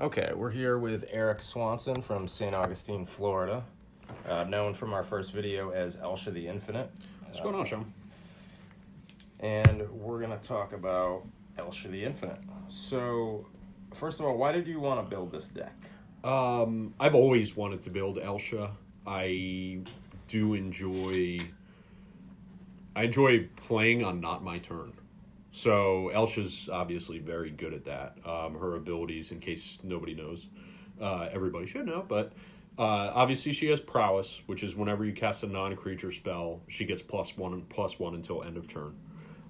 Okay, we're here with Erik Swanson from St. Augustine, Florida, known from our first video as Elsha the Infinite. What's going on, Sean? And we're going to talk about Elsha the Infinite. So, first of all, why did you want to build this deck? I've always wanted to build Elsha. I enjoy playing on not my turn. So Elsha's obviously very good at that. Her abilities, in case nobody knows, everybody should know, but obviously she has prowess, which is whenever you cast a non-creature spell, she gets +1/+1 until end of turn.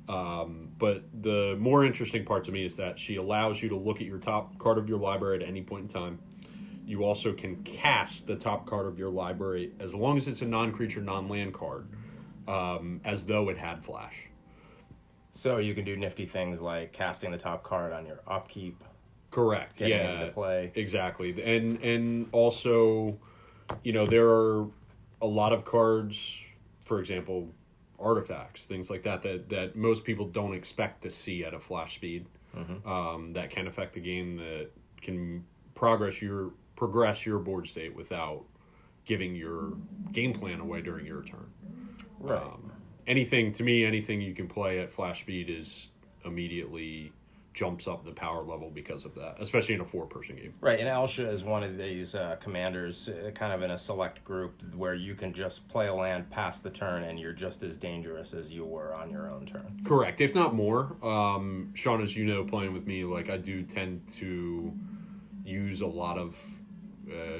But the more interesting part to me is that she allows you to look at your top card of your library at any point in time. You also can cast the top card of your library, as long as it's a non-creature, non-land card, as though it had flash. So you can do nifty things like casting the top card on your upkeep. Correct. Getting Yeah. into play. Exactly. And also, there are a lot of cards, for example, artifacts, things like that most people don't expect to see at a flash speed. Mm-hmm. That can affect the game, that can progress your board state without giving your game plan away during your turn. Right. Anything you can play at flash speed is immediately jumps up the power level because of that, especially in a 4-person game. Right, and Elsha is one of these commanders kind of in a select group where you can just play a land past the turn and you're just as dangerous as you were on your own turn. Correct, if not more. Sean, as you know, playing with me, I do tend to use a lot of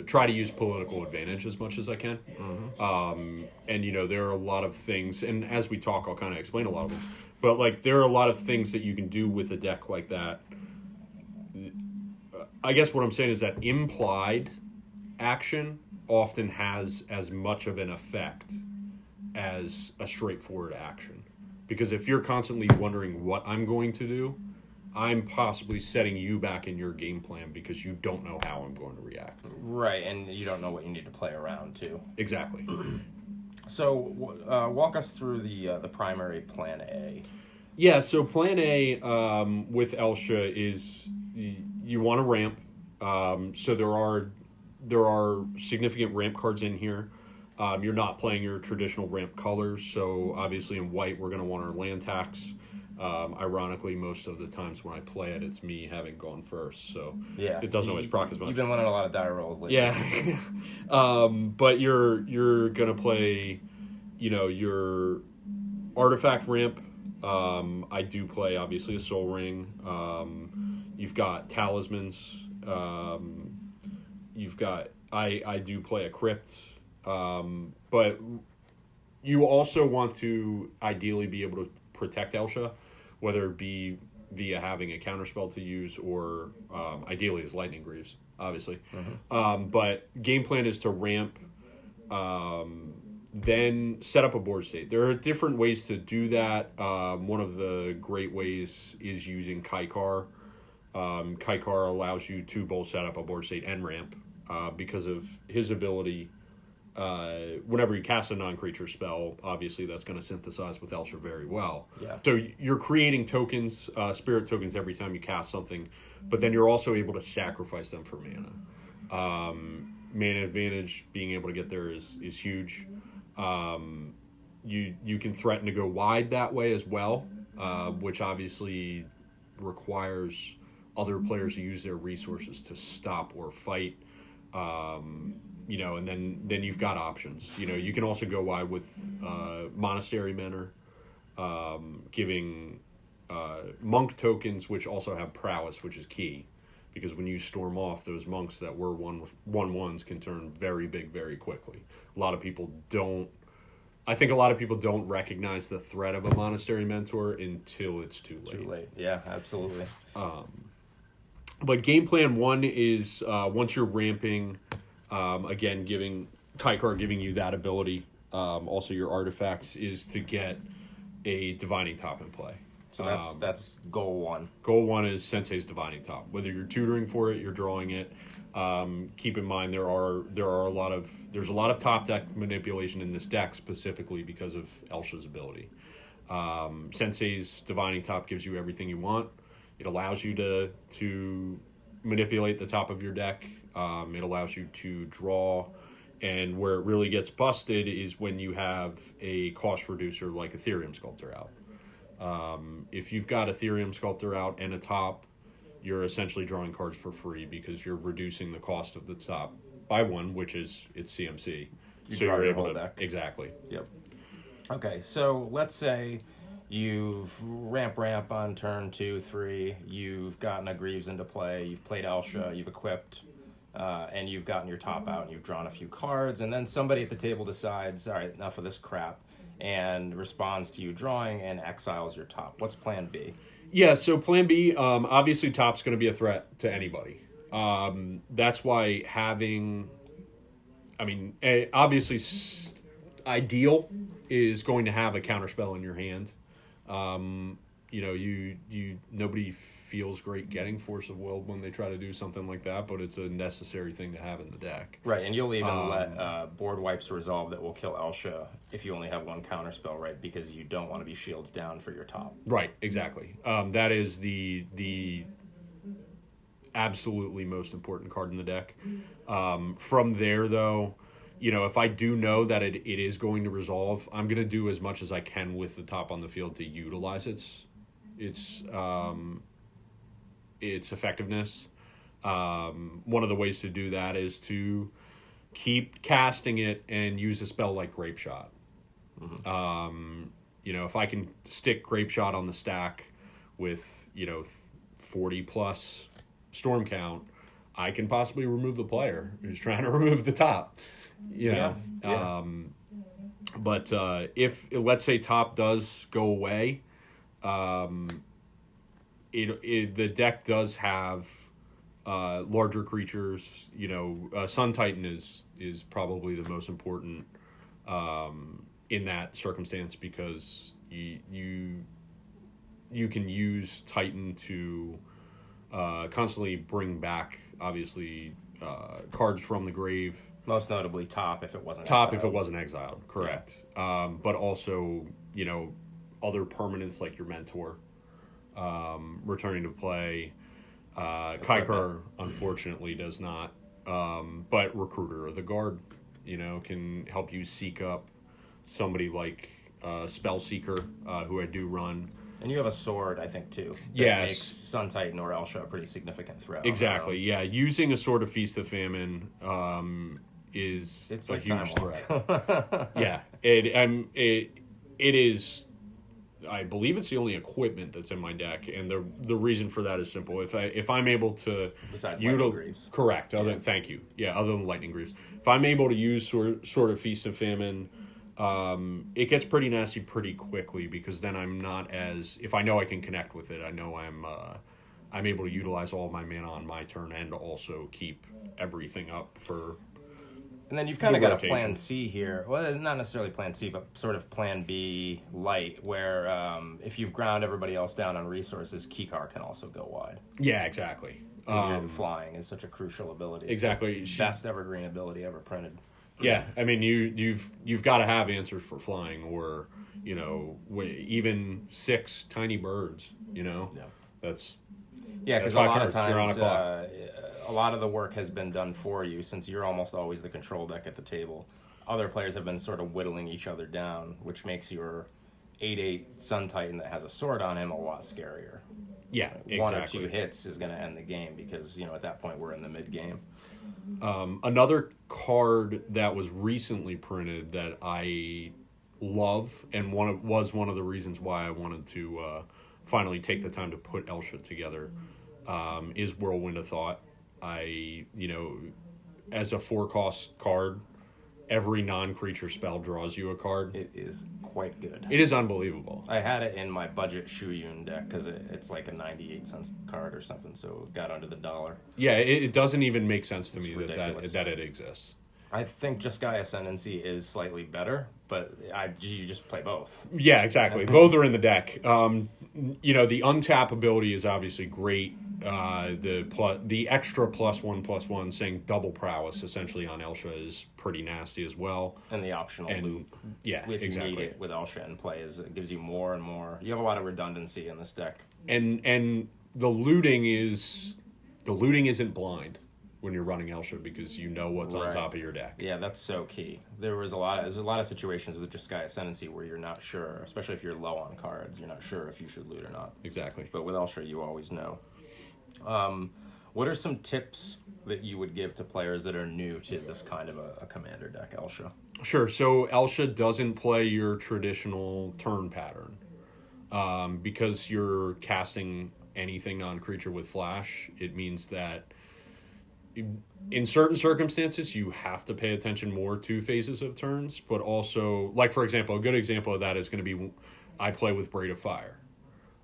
try to use political advantage as much as I can. Mm-hmm. And, there are a lot of things, and as we talk, I'll kind of explain a lot of them. But, there are a lot of things that you can do with a deck like that. I guess what I'm saying is that implied action often has as much of an effect as a straightforward action. Because if you're constantly wondering what I'm going to do, I'm possibly setting you back in your game plan because you don't know how I'm going to react. Right, and you don't know what you need to play around, too. Exactly. So, walk us through the primary Plan A. Yeah, so Plan A with Elsha is you want to ramp. So there are significant ramp cards in here. You're not playing your traditional ramp colors, so obviously in white we're going to want our land tax. Ironically, most of the times when I play it, it's me having gone first, so yeah, it doesn't always proc as much. You've been winning a lot of die rolls lately. Yeah, but you're gonna play, your artifact ramp. I do play obviously a Soul Ring. You've got talismans. I do play a Crypt, but you also want to ideally be able to protect Elsha, whether it be via having a counterspell to use or ideally as Lightning Greaves, obviously. Mm-hmm. But game plan is to ramp, then set up a board state. There are different ways to do that. One of the great ways is using Kykar. Kykar allows you to both set up a board state and ramp because of his ability. Whenever you cast a non-creature spell, obviously that's going to synthesize with Elsha very well. Yeah. So you're creating tokens, spirit tokens every time you cast something, but then you're also able to sacrifice them for mana. Mana advantage, being able to get there is huge. You can threaten to go wide that way as well, which obviously requires other players to use their resources to stop or fight. And then you've got options. You can also go wide with Monastery Mentor, giving monk tokens, which also have prowess, which is key. Because when you storm off, those monks that were 1/1s can turn very big very quickly. I think a lot of people don't recognize the threat of a Monastery Mentor until it's too late. Too late, yeah, absolutely. But game plan 1 is once you're ramping, again, giving you that ability. Also, your artifacts is to get a Divining Top in play. So that's goal 1. Goal 1 is Sensei's Divining Top. Whether you're tutoring for it, you're drawing it. Keep in mind there's a lot of top deck manipulation in this deck specifically because of Elsha's ability. Sensei's Divining Top gives you everything you want. It allows you to manipulate the top of your deck. It allows you to draw, and where it really gets busted is when you have a cost reducer like Etherium Sculptor out. If you've got Etherium Sculptor out and a top, you're essentially drawing cards for free because you're reducing the cost of the top by one, which is its CMC. So you're able to deck. Exactly. Yep. Okay, so let's say you've ramp on turn 2, 3. You've gotten a Greaves into play. You've played Elsha. You've equipped, and you've gotten your top out, and you've drawn a few cards. And then somebody at the table decides, all right, enough of this crap, and responds to you drawing and exiles your top. What's Plan B? Yeah, so Plan B, obviously top's going to be a threat to anybody. That's why having, obviously ideal is going to have a counterspell in your hand. Nobody feels great getting Force of Will when they try to do something like that, but it's a necessary thing to have in the deck. Right, and you'll even let board wipes resolve that will kill Elsha if you only have one counterspell, right? Because you don't want to be shields down for your top. Right, exactly. That is the absolutely most important card in the deck. From there, though, if I do know that it is going to resolve, I'm going to do as much as I can with the top on the field to utilize its effectiveness. One of the ways to do that is to keep casting it and use a spell like Grape Shot. Mm-hmm. If I can stick Grape Shot on the stack with 40 plus storm count, I can possibly remove the player who's trying to remove the top. But if, let's say, top does go away, the deck does have larger creatures. Sun Titan is probably the most important in that circumstance, because you can use Titan to constantly bring back, obviously, cards from the grave. Most notably top if it wasn't exiled. Correct. Yeah. But also, other permanents like your Mentor returning to play. Kykar, unfortunately, does not. But Recruiter of the Guard, can help you seek up somebody like Spellseeker, who I do run. And you have a sword, I think, too. Yes. Makes Sun Titan or Elsha a pretty significant threat. Exactly, yeah. Using a Sword of Feast of Famine is it's a like huge threat. Yeah. It is... I believe it's the only equipment that's in my deck, and the reason for that is simple. If I'm able to... Besides Lightning Greaves. Correct. Thank you. Yeah, other than Lightning Greaves. If I'm able to use Sword of Feast of Famine... it gets pretty nasty pretty quickly, because then I'm not as... If I know I can connect with it, I know I'm able to utilize all my mana on my turn and also keep everything up for... And then you've kind of got a Plan C here. Well, not necessarily Plan C, but sort of Plan B light, where if you've ground everybody else down on resources, Kykar can also go wide. Yeah, exactly. Flying is such a crucial ability. Exactly. It's the best evergreen ability ever printed. Yeah, you've got to have answers for flying, or even 6 tiny birds. Yeah, that's because a lot of times a lot of the work has been done for you, since you're almost always the control deck at the table. Other players have been sort of whittling each other down, which makes your 8/8 Sun Titan that has a sword on him a lot scarier. Yeah, exactly. 1 or 2 hits is going to end the game, because at that point we're in the mid game. Another card that was recently printed that I love, and was one of the reasons why I wanted to finally take the time to put Elsha together, is Whirlwind of Thought. As a 4-cost card, every non-creature spell draws you a card. It is quite good. It is unbelievable. I had it in my budget Shuyun deck, because it's like a 98-cent card or something, so it got under the $1. Yeah, it doesn't even make sense to me that it exists. I think Jeskai Ascendancy is slightly better, but you just play both. Yeah, exactly. Both are in the deck. The untap ability is obviously great. The extra +1/+1 saying double prowess essentially on Elsha is pretty nasty as well. And the optional loop. Yeah, if exactly. you need it with Elsha in play, it gives you more and more. You have a lot of redundancy in this deck. And the looting is The looting isn't blind when you're running Elsha because you know what's on Right. top of your deck. Yeah, that's so key. There's a lot of situations with Jeskai Ascendancy where you're not sure, especially if you're low on cards, you're not sure if you should loot or not. Exactly. But with Elsha, you always know. What are some tips that you would give to players that are new to this kind of a commander deck, Elsha? Sure. So Elsha doesn't play your traditional turn pattern because you're casting anything non-creature with flash. It means that in certain circumstances, you have to pay attention more to phases of turns, but also, like, for example, a good example of that is going to be I play with Braid of Fire.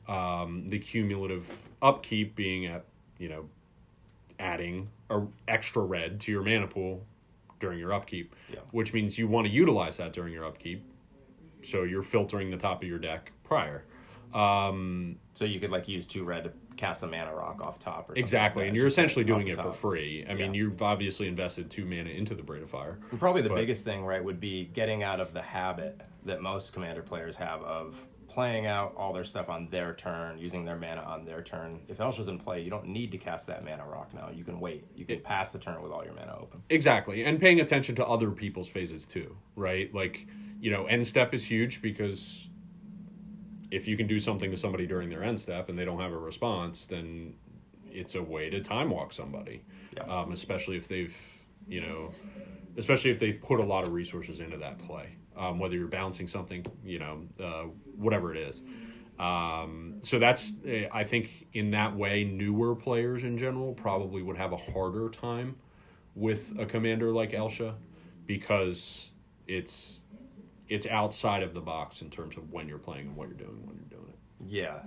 The cumulative upkeep being at, adding an extra red to your mana pool during your upkeep, which means you want to utilize that during your upkeep, so you're filtering the top of your deck prior. So you could use 2 red to cast a mana rock off top or something. Exactly, like and you're essentially doing it top. for free. I mean, you've obviously invested 2 mana into the Braid of Fire. And probably the biggest thing, right, would be getting out of the habit that most commander players have of playing out all their stuff on their turn, using their mana on their turn. If Elsha's in play, you don't need to cast that mana rock now. You can wait. You can pass the turn with all your mana open. Exactly, and paying attention to other people's phases too, right? End step is huge because if you can do something to somebody during their end step and they don't have a response, then it's a way to time walk somebody. Yeah. Especially if they've put a lot of resources into that play. Whether you're bouncing something, whatever it is. So that's, I think in that way, newer players in general probably would have a harder time with a commander like Elsha because it's outside of the box in terms of when you're playing and what you're doing when you're doing it. Yeah.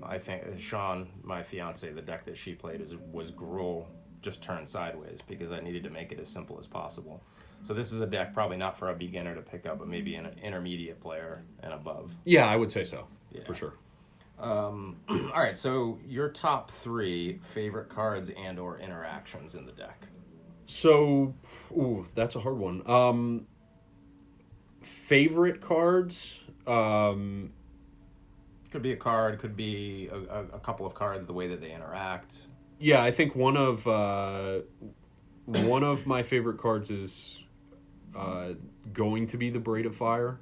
I think Sean, my fiance, the deck that she played was Gruul just turned sideways because I needed to make it as simple as possible. So this is a deck probably not for a beginner to pick up, but maybe an intermediate player and above. Yeah, I would say so, for sure. All right, so your top 3 favorite cards and or interactions in the deck. So, that's a hard one. Favorite cards? Could be a card, could be a couple of cards, the way that they interact. Yeah, I think one of my favorite cards is going to be the Braid of Fire.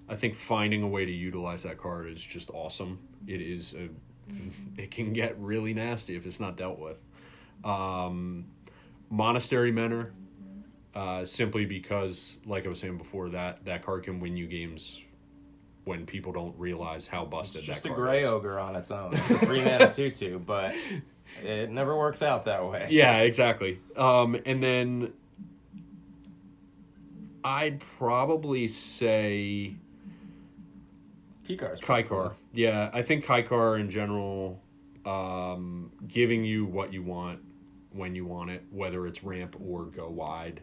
I think finding a way to utilize that card is just awesome. It can get really nasty if it's not dealt with. Monastery Mentor, simply because, like I was saying before, that card can win you games when people don't realize how busted that card is. It's just a gray ogre on its own. It's a 3-mana 2/2, but it never works out that way. Yeah, exactly. And then I'd probably say Kykar. Yeah, I think Kykar in general, giving you what you want when you want it, whether it's ramp or go wide.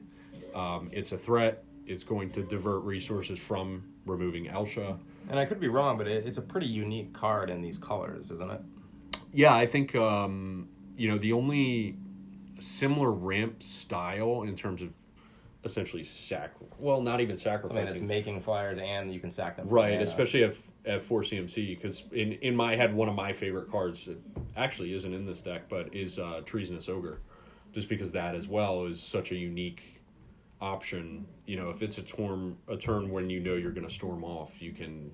It's a threat. It's going to divert resources from removing Elsha. And I could be wrong, but it's a pretty unique card in these colors, isn't it? Yeah, I think, the only similar ramp style in terms of essentially not even sacrificing. Something that's making flyers and you can sack them. Right, especially at 4 CMC, because in my head, one of my favorite cards that actually isn't in this deck, but is Treasonous Ogre, just because that as well is such a unique option. If it's a turn when you're going to storm off, you can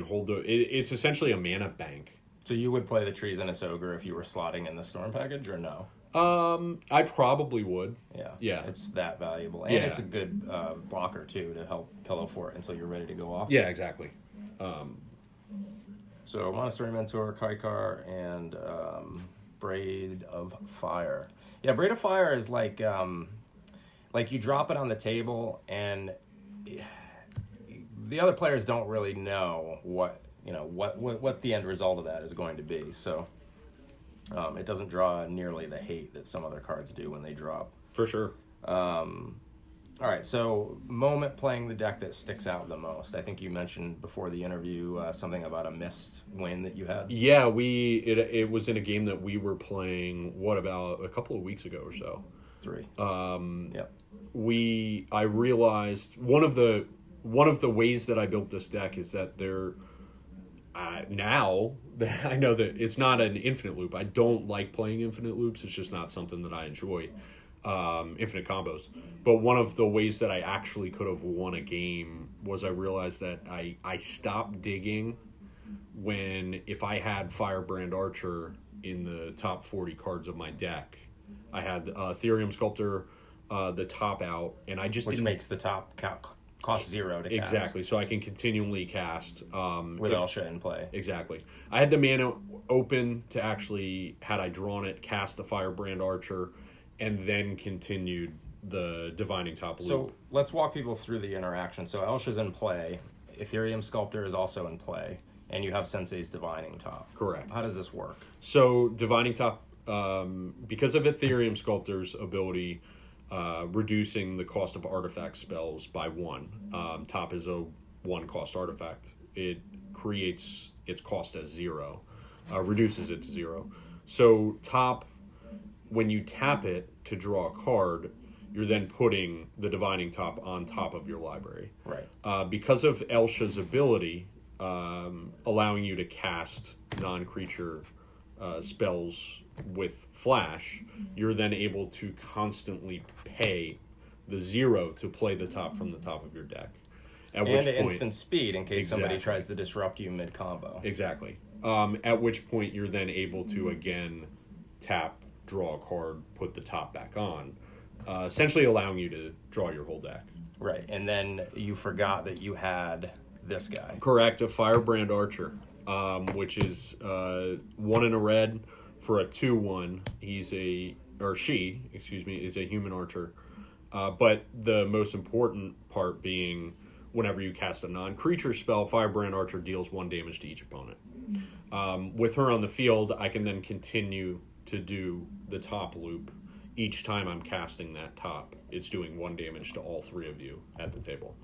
hold it's essentially a mana bank. So you would play the Treasonous Ogre if you were slotting in the Storm package, or no? I probably would. Yeah. It's that valuable. And it's a good blocker, too, to help pillow fort until you're ready to go off. Yeah, exactly. So Monastery Mentor, Kykar, and Braid of Fire. Yeah, Braid of Fire is like you drop it on the table, and the other players don't really know what the end result of that is going to be. So it doesn't draw nearly the hate that some other cards do when they drop. For sure. All right, so moment playing the deck that sticks out the most. I think you mentioned before the interview something about a missed win that you had. Yeah, it was in a game that we were playing, about a couple of weeks ago or so. 3. Yep. I realized one of the ways that I built this deck is that now that I know that it's not an infinite loop, I don't like playing infinite loops. It's just not something that I enjoy. Infinite combos. But one of the ways that I actually could have won a game was I realized that I stopped digging if I had Firebrand Archer in the top 40 cards of my deck. I had Etherium Sculptor, the top out, and I just Which makes the top cost 0 to cast. Exactly, so I can continually cast. With Elsha in play. Exactly. I had the mana open to actually, had I drawn it, cast the Firebrand Archer, and then continued the Divining Top loop. So let's walk people through the interaction. So Elsha's in play, Etherium Sculptor is also in play, and you have Sensei's Divining Top. Correct. How does this work? So Divining Top, because of Etherium Sculptor's ability, reducing the cost of artifact spells by 1. Top is a 1-cost artifact. It creates its cost as 0, reduces it to 0. So Top, when you tap it to draw a card, you're then putting the Divining Top on top of your library. Right. Because of Elsha's ability, allowing you to cast non-creature spells with flash, you're then able to constantly pay the 0 to play the top from the top of your deck. And instant speed in case somebody tries to disrupt you mid-combo. Exactly. At which point you're then able to, again, tap, draw a card, put the top back on, essentially allowing you to draw your whole deck. Right, and then you forgot that you had this guy. Correct, a Firebrand Archer, which is 1 in a red for a 2/1. She is a human archer. But the most important part being, whenever you cast a non-creature spell, Firebrand Archer deals 1 damage to each opponent. With her on the field, I can then continue to do the top loop. Each time I'm casting that top, it's doing 1 damage to all 3 of you at the table.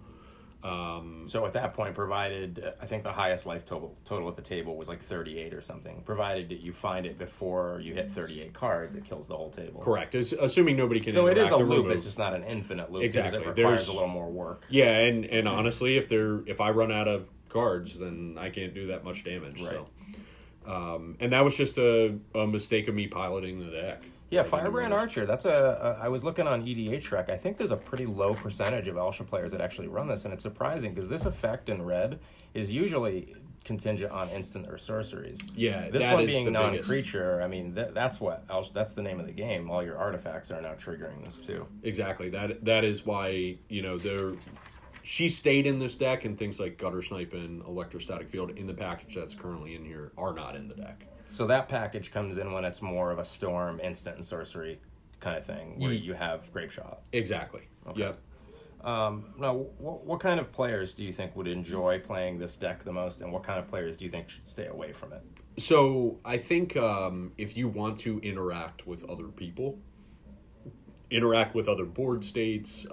So at that point, provided, I think the highest life total at the table was like 38 or something, provided that you find it before you hit 38 cards, it kills the whole table. Correct. It's, assuming nobody can So it is a loop, remove. It's just not an infinite loop. Exactly. Because it requires a little more work. Yeah, and honestly, if I run out of cards, then I can't do that much damage. Right. So, and that was just a mistake of me piloting the deck. Yeah, Firebrand Archer, that's I was looking on EDH I think there's a pretty low percentage of Elsha players that actually run this, and it's surprising because this effect in red is usually contingent on instant or sorceries. Yeah, this one being non-creature, I mean, that's that's the name of the game. All your artifacts are now triggering this too. Exactly. That is why, she stayed in this deck, and things like Gutter Snipe and Electrostatic Field in the package that's currently in here are not in the deck. So that package comes in when it's more of a storm, instant, and sorcery kind of thing, where you have Grape Shot. Exactly. Okay. Yep. Now, what kind of players do you think would enjoy playing this deck the most, and what kind of players do you think should stay away from it? So I think if you want to interact with other people, interact with other board states,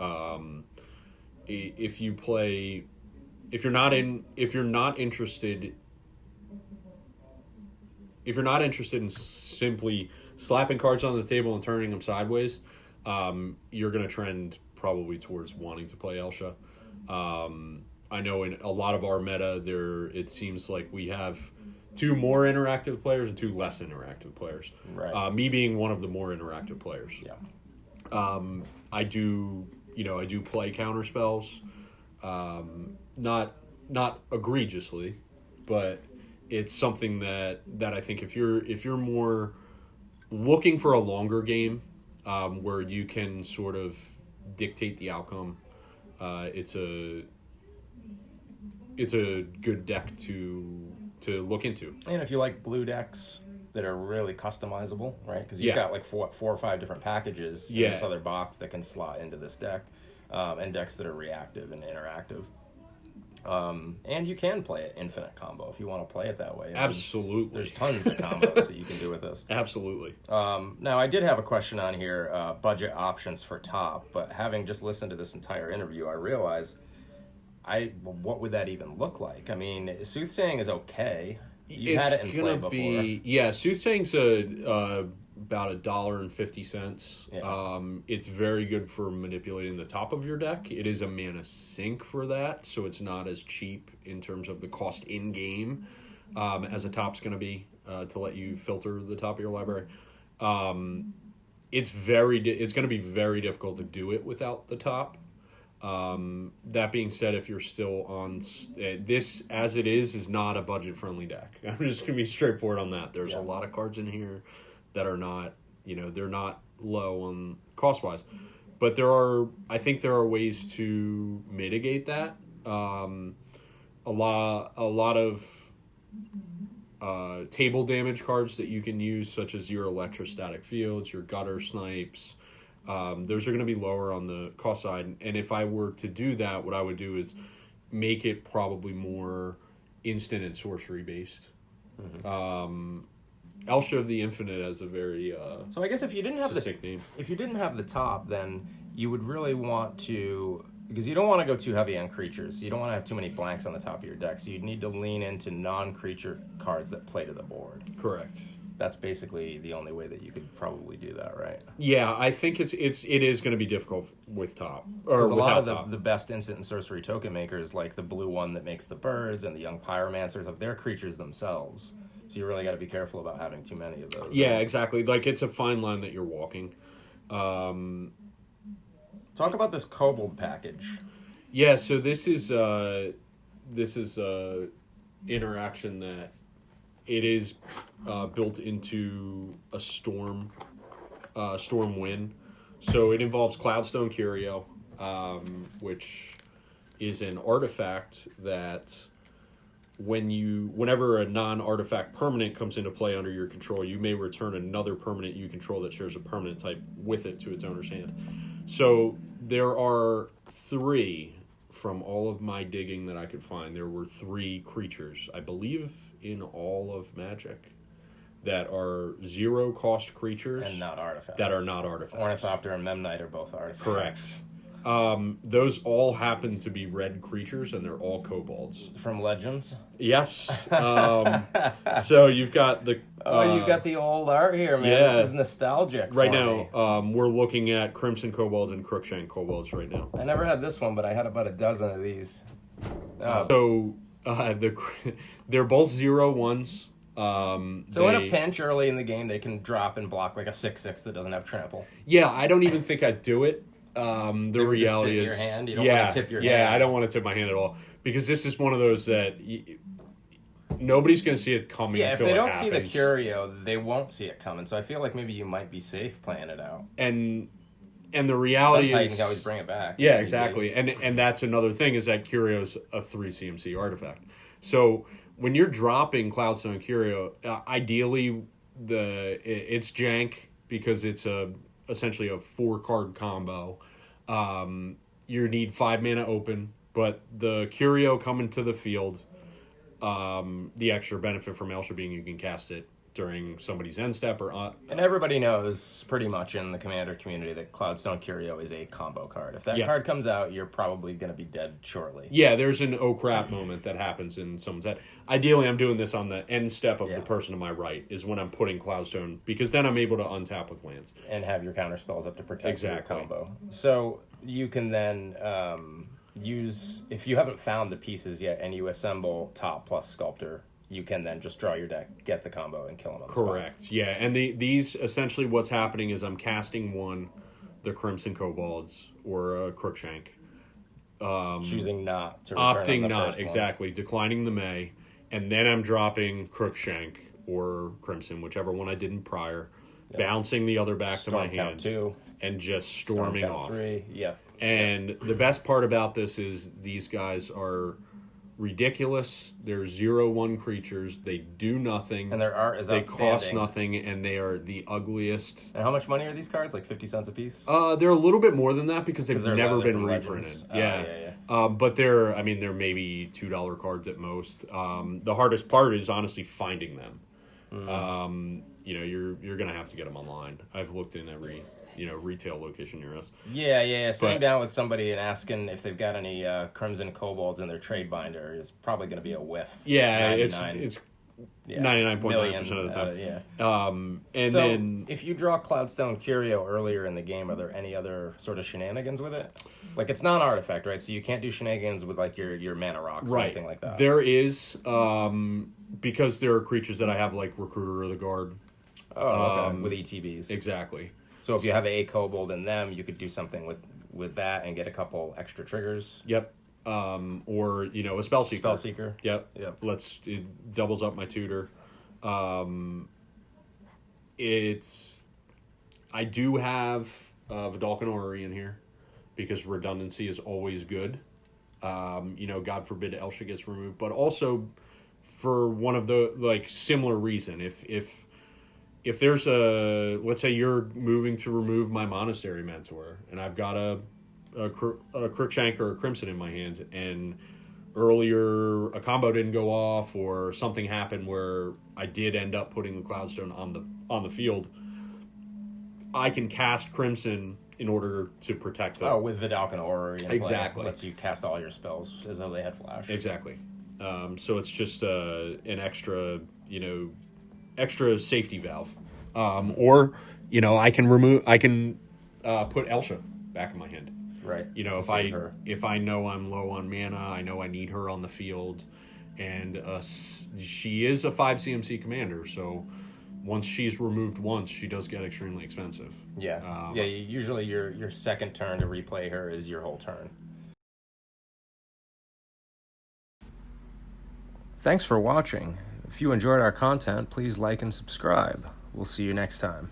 if you're not interested in simply slapping cards on the table and turning them sideways, you're going to trend probably towards wanting to play Elsha. I know in a lot of our meta, it seems like we have 2 more interactive players and 2 less interactive players. Right. Me being one of the more interactive players. Yeah. I do play counter spells, not egregiously, but it's something that I think if you're more looking for a longer game, where you can sort of dictate the outcome, it's a good deck to look into. And if you like blue decks that are really customizable, right? Because you've got like 4 or 5 different packages in this other box that can slot into this deck, and decks that are reactive and interactive. And you can play it infinite combo if you want to play it that way. Absolutely. There's tons of combos that you can do with this. Absolutely. Now, I did have a question on here, budget options for top, but having just listened to this entire interview, I realized, what would that even look like? I mean, Soothsaying is okay. You had it in play before. Soothsaying's about $1.50. Yeah. It's very good for manipulating the top of your deck. It is a mana sink for that, so it's not as cheap in terms of the cost in game. as a top's going to be to let you filter the top of your library. It's going to be very difficult to do it without the top. That being said, if you're still on this as it is not a budget friendly deck. I'm just going to be straightforward on that. There's a lot of cards in here that are not, they're not low on cost wise, but I think there are ways to mitigate that. A lot of table damage cards that you can use, such as your electrostatic fields, your gutter snipes. Those are going to be lower on the cost side. And if I were to do that, what I would do is make it probably more instant and sorcery based. Mm-hmm. Elsha of the Infinite has a very so I guess if you didn't have name. If you didn't have the top, then you would really want to, because you don't want to go too heavy on creatures. You don't want to have too many blanks on the top of your deck. So you'd need to lean into non-creature cards that play to the board. Correct. That's basically the only way that you could probably do that, right? Yeah, I think it is going to be difficult with top. Because a lot of the best instant and sorcery token makers, like the blue one that makes the birds and the young pyromancers, of their creatures themselves. So you really got to be careful about having too many of those. Yeah, exactly. Like, it's a fine line that you're walking. Talk about this kobold package. Yeah, so this is interaction that it is built into a storm wind. So it involves Cloudstone Curio, which is an artifact that whenever a non-artifact permanent comes into play under your control, you may return another permanent you control that shares a permanent type with it to its owner's hand. So there are 3, from all of my digging that I could find, there were 3 creatures, I believe, in all of Magic, that are 0 cost creatures. And not artifacts. That are not artifacts. Ornithopter and Memnite are both artifacts. Correct. Those all happen to be red creatures, and they're all kobolds. From Legends? Yes. So you've got the... you've got the old art here, man. Yeah. This is nostalgic right for now, me. we're looking at Crimson Kobolds and Crookshank Kobolds right now. I never had this one, but I had about a dozen of these. They're both 0/1s. So in a pinch early in the game, they can drop and block like a 6/6 that doesn't have trample. Yeah, I don't even think I'd do it. The reality is, your hand. You don't want to tip your hand. Yeah, I don't want to tip my hand at all, because this is one of those that nobody's going to see it coming. Yeah, if they don't see the curio, they won't see it coming. So I feel like maybe you might be safe playing it out. And the reality Sun Titan is, can always bring it back. Yeah, exactly. And that's another thing, is that curio's a 3 CMC artifact. So when you're dropping Cloudstone Curio, ideally it's jank, because it's essentially a 4-card combo. You need 5 mana open, but the Curio coming to the field, the extra benefit from Elsha being you can cast it during somebody's end step or and everybody knows pretty much in the Commander community that Cloudstone Curio is a combo card. If that card comes out, you're probably going to be dead shortly. Yeah, there's an oh crap moment that happens in someone's head. Ideally, I'm doing this on the end step of the person to my right, is when I'm putting Cloudstone, because then I'm able to untap with lands and have your counter spells up to protect your combo. So you can then use, if you haven't found the pieces yet and you assemble top plus Sculptor, you can then just draw your deck, get the combo, and kill them on the spot. Correct, yeah. And these, essentially what's happening is I'm casting the Crimson Kobolds or a Crookshank. Choosing not to return opting on the not, first exactly. One. Declining the May. And then I'm dropping Crookshank or Crimson, whichever one I did in prior. Yep. Bouncing the other back to my hand. 2. And just storming off. 3, yep. And the best part about this is these guys are ridiculous. They're 0/1 creatures. They do nothing. And their art is They outstanding. cost nothing, and they are the ugliest. And how much money are these cards? Like 50 cents a piece? They're a little bit more than that, because they've never been reprinted. Legends. Yeah. But they're maybe $2 cards at most. The hardest part is honestly finding them. You're gonna have to get them online. I've looked in every retail location near us. Yeah. Sitting down with somebody and asking if they've got any Crimson Kobolds in their trade binder is probably going to be a whiff. Yeah, 99. it's Yeah, 99.9% of the time. And so then if you draw Cloudstone Curio earlier in the game, are there any other sort of shenanigans with it? Like, it's not an artifact, right? So you can't do shenanigans with like your mana rocks or anything like that. There is, because there are creatures that I have like Recruiter of the Guard. Oh, okay. With ETBs. Exactly. So if you have a kobold in them, you could do something with that and get a couple extra triggers. Yep. Or, you know, a Spellseeker. Spellseeker. Yep. It doubles up my tutor. I do have Vedalken Orrery in here because redundancy is always good. You know, God forbid Elsha gets removed, but also for one of the, like, similar reason. If there's let's say you're moving to remove my Monastery Mentor, and I've got a Crookshank or a Crimson in my hand, and earlier a combo didn't go off or something happened where I did end up putting the Cloudstone on the field, I can cast Crimson in order to protect them. Oh, with Vedalken Orrery in exactly. play, lets you cast all your spells as though they had flash. Exactly. So it's just an extra, you know, extra safety valve. Or, you know, I can put Elsha back in my hand. Right. You know, if I know I'm low on mana, I know I need her on the field, and she is a 5 CMC commander, so once she's removed once, she does get extremely expensive. Yeah. Usually your second turn to replay her is your whole turn. Thanks for watching. If you enjoyed our content, please like and subscribe. We'll see you next time.